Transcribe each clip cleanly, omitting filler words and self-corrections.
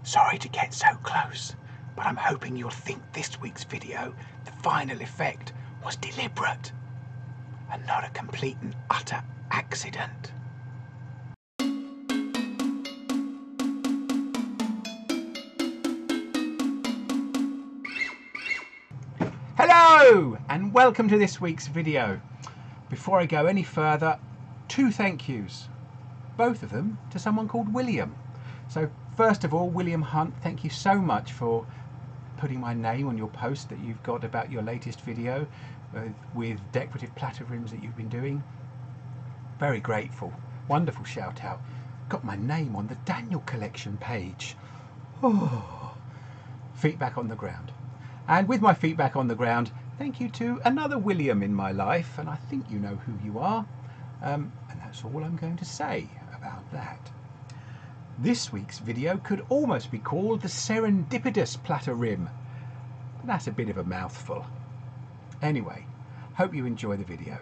Sorry to get so close, but I'm hoping you'll think this week's video, the final effect, was deliberate and not a complete and utter accident. Hello and welcome to this week's video. Before I go any further, two thank yous, both of them to someone called William. So first of all, William Hunt, thank you so much for putting my name on your post that you've got about your latest video with decorative platter rims that you've been doing. Very grateful. Wonderful shout out. Got my name on the Daniel collection page. Oh, feet back on the ground. And with my feet back on the ground, thank you to another William in my life, and I think you know who you are. And that's all I'm going to say about that. This week's video could almost be called the Serendipitous Platter Rim, but that's a bit of a mouthful. Anyway, hope you enjoy the video.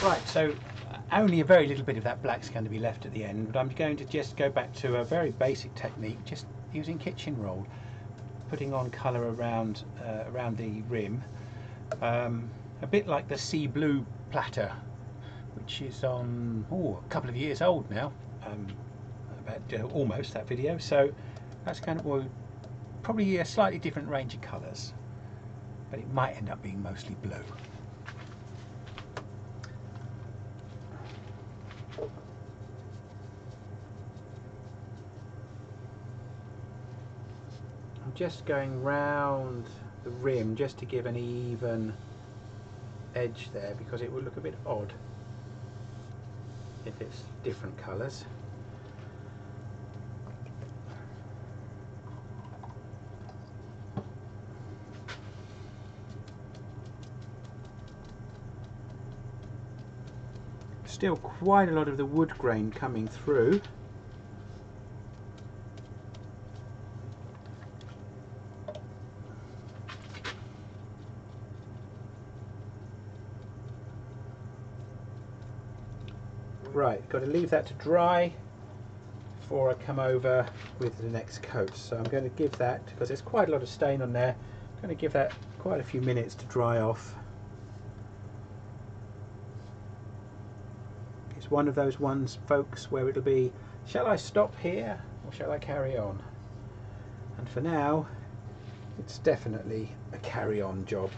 Right, so only a very little bit of that black's going to be left at the end, but I'm going to just go back to a very basic technique, just using kitchen roll, putting on colour around the rim, a bit like the sea blue platter, which is on a couple of years old now, about almost that video. So that's kind of probably a slightly different range of colours, but it might end up being mostly blue. Just going round the rim just to give an even edge there, because it would look a bit odd if it's different colours. Still quite a lot of the wood grain coming through. Right, got to leave that to dry before I come over with the next coat. So I'm going to give that, because there's quite a lot of stain on there, I'm going to give that quite a few minutes to dry off. It's one of those ones, folks, where it'll be, shall I stop here or shall I carry on? And for now, it's definitely a carry-on job.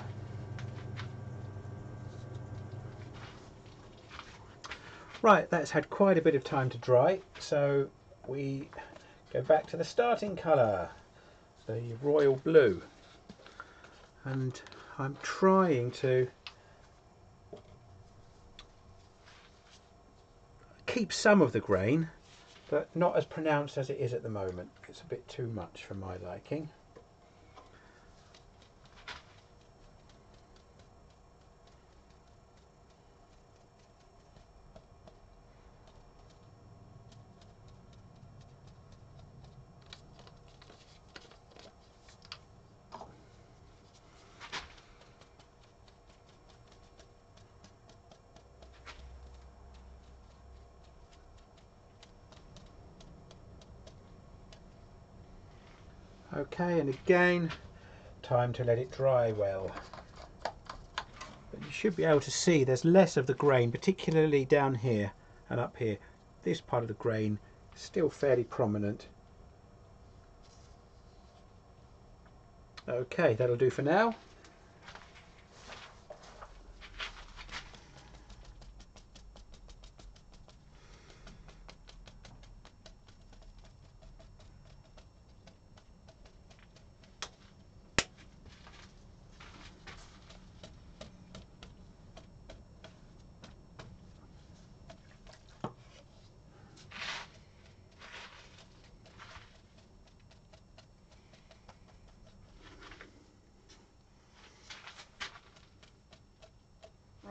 Right, that's had quite a bit of time to dry, so we go back to the starting colour, the royal blue. And I'm trying to keep some of the grain, but not as pronounced as it is at the moment. It's a bit too much for my liking. Okay, and again, time to let it dry well. But you should be able to see there's less of the grain, particularly down here and up here. This part of the grain is still fairly prominent. Okay, that'll do for now.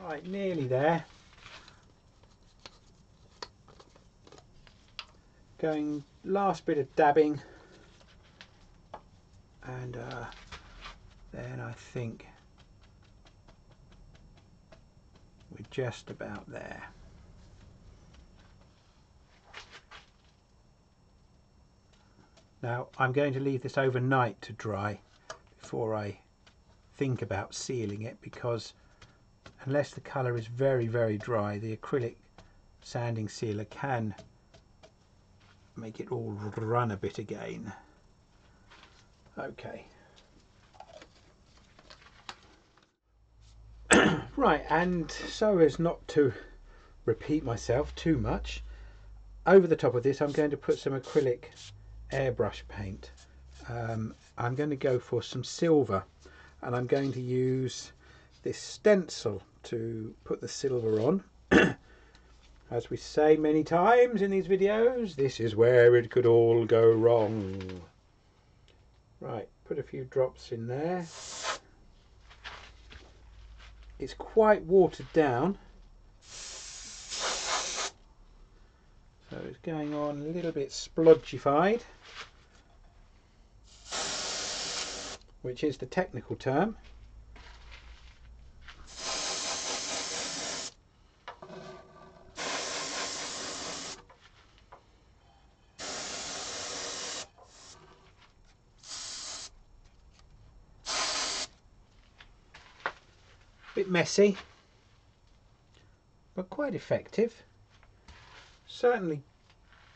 Right, nearly there. Going last bit of dabbing and then I think we're just about there. Now I'm going to leave this overnight to dry before I think about sealing it, because unless the colour is very, very dry, the acrylic sanding sealer can make it all run a bit again. Okay. Right, and so as not to repeat myself too much, over the top of this I'm going to put some acrylic airbrush paint. I'm going to go for some silver, and I'm going to use this stencil to put the silver on. As we say many times in these videos, this is where it could all go wrong. Right, put a few drops in there. It's quite watered down, so it's going on a little bit splodgified, which is the technical term. Bit messy, but quite effective. Certainly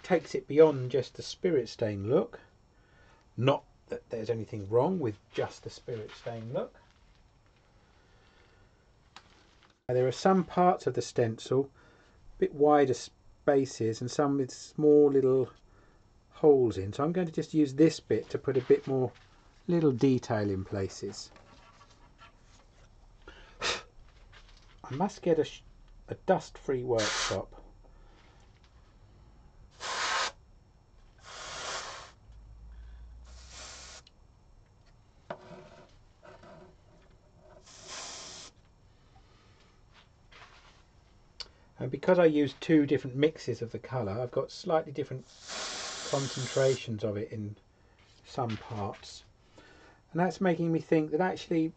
takes it beyond just the spirit stain look. Not that there's anything wrong with just the spirit stain look. There are some parts of the stencil, a bit wider spaces, and some with small little holes in, so I'm going to just use this bit to put a bit more little detail in places. I must get a dust-free worktop. And because I use two different mixes of the colour, I've got slightly different concentrations of it in some parts. And that's making me think that actually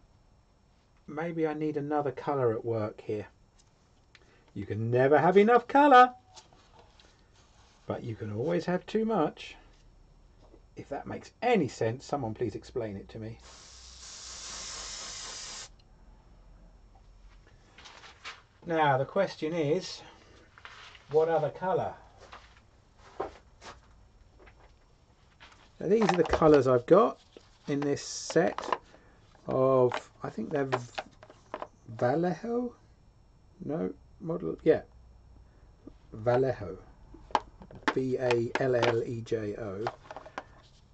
maybe I need another colour at work here. You can never have enough colour, but you can always have too much. If that makes any sense, someone please explain it to me. Now the question is, what other colour? Now these are the colours I've got in this set of, I think they're Vallejo? No, model, yeah, Vallejo. V-A-L-L-E-J-O.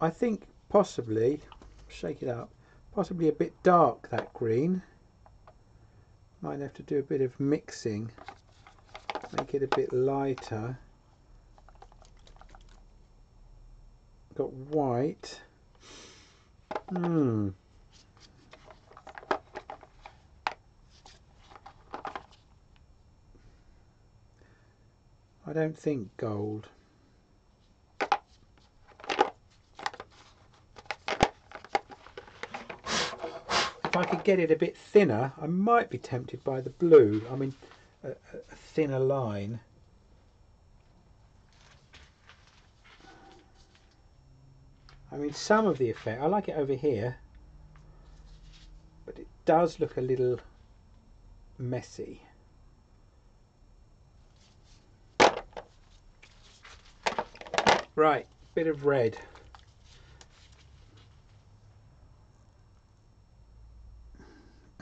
I think possibly, shake it up, possibly a bit dark, that green. Might have to do a bit of mixing, make it a bit lighter. Got white. I don't think gold. If I could get it a bit thinner, I might be tempted by the blue. I mean, a thinner line. I mean, some of the effect, I like it over here, but it does look a little messy. Right, bit of red.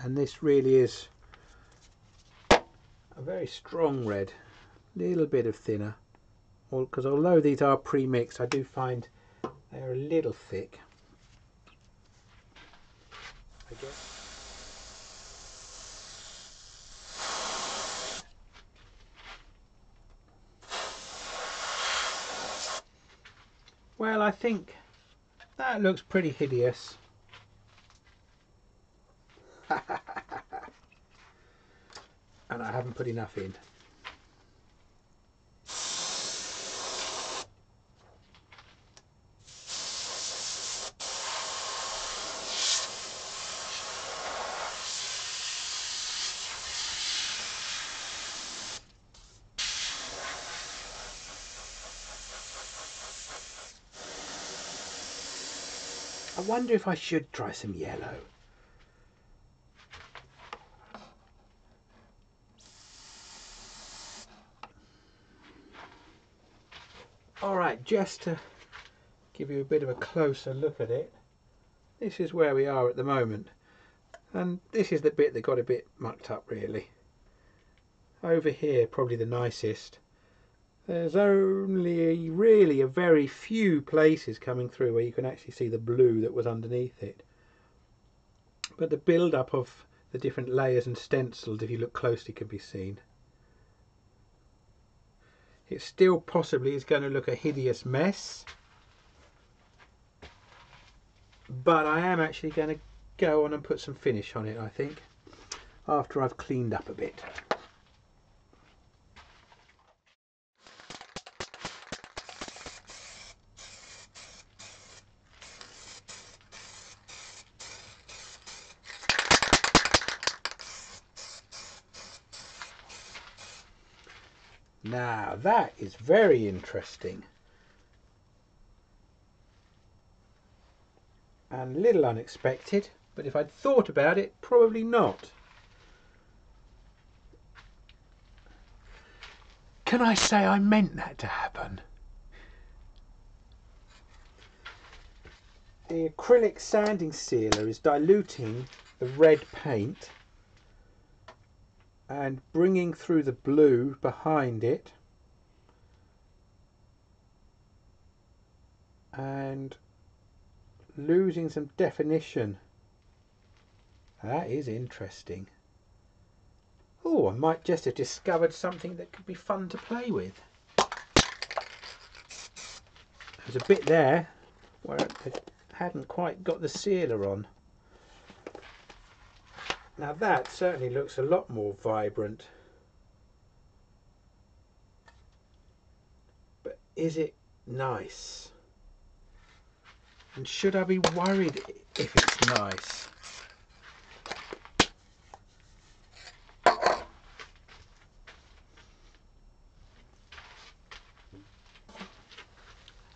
And this really is a very strong red, little bit of thinner, because although these are pre-mixed, I do find they're a little thick. I guess. Well, I think that looks pretty hideous. And I haven't put enough in. I wonder if I should try some yellow. Alright, just to give you a bit of a closer look at it, this is where we are at the moment. And this is the bit that got a bit mucked up really. Over here, probably the nicest. There's only really a very few places coming through where you can actually see the blue that was underneath it. But the build-up of the different layers and stencils, if you look closely, can be seen. It still possibly is going to look a hideous mess. But I am actually going to go on and put some finish on it, I think, after I've cleaned up a bit. Now that is very interesting and a little unexpected, but if I'd thought about it, probably not. Can I say I meant that to happen? The acrylic sanding sealer is diluting the red paint and bringing through the blue behind it and losing some definition. That is interesting. Oh, I might just have discovered something that could be fun to play with. There's a bit there where it hadn't quite got the sealer on. Now that certainly looks a lot more vibrant. But is it nice? And should I be worried if it's nice?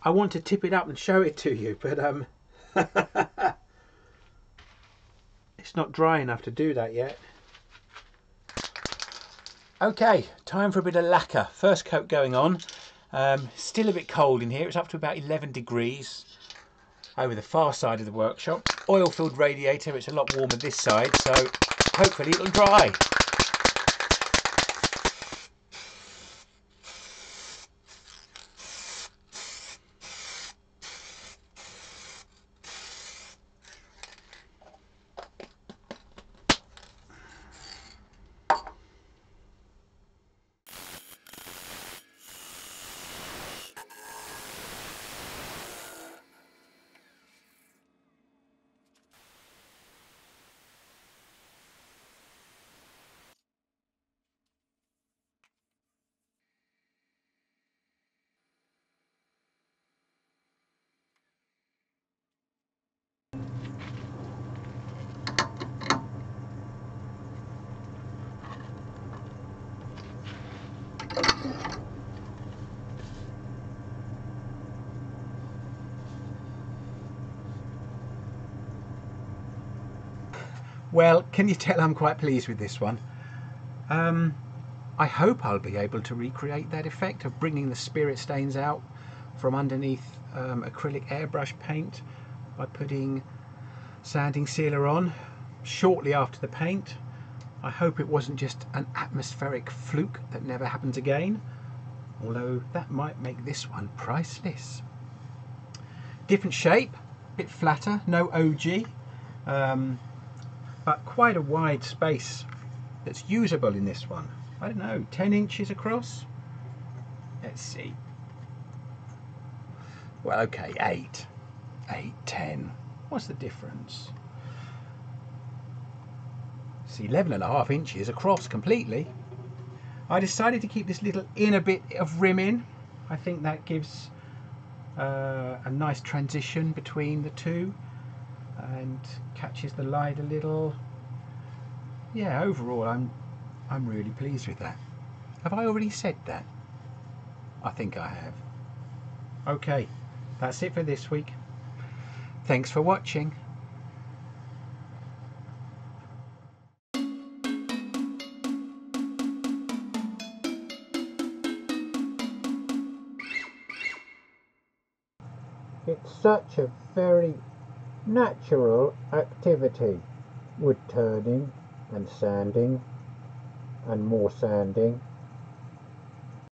I want to tip it up and show it to you, but it's not dry enough to do that yet. Okay, time for a bit of lacquer. First coat going on. Still a bit cold in here. It's up to about 11 degrees over the far side of the workshop. Oil-filled radiator. It's a lot warmer this side, so hopefully it'll dry. Well, can you tell I'm quite pleased with this one? I hope I'll be able to recreate that effect of bringing the spirit stains out from underneath acrylic airbrush paint by putting sanding sealer on shortly after the paint. I hope it wasn't just an atmospheric fluke that never happens again, although that might make this one priceless. Different shape, a bit flatter, no OG, but quite a wide space that's usable in this one. I don't know, 10 inches across? Let's see. Well, okay, 8, 10. What's the difference? It's 11.5 inches across completely. I decided to keep this little inner bit of rim in. I think that gives a nice transition between the two and catches the light a little. Yeah, overall I'm really pleased with that. Have I already said that? I think I have. Okay, that's it for this week. Thanks for watching. It's such a very natural activity, wood turning and sanding and more sanding.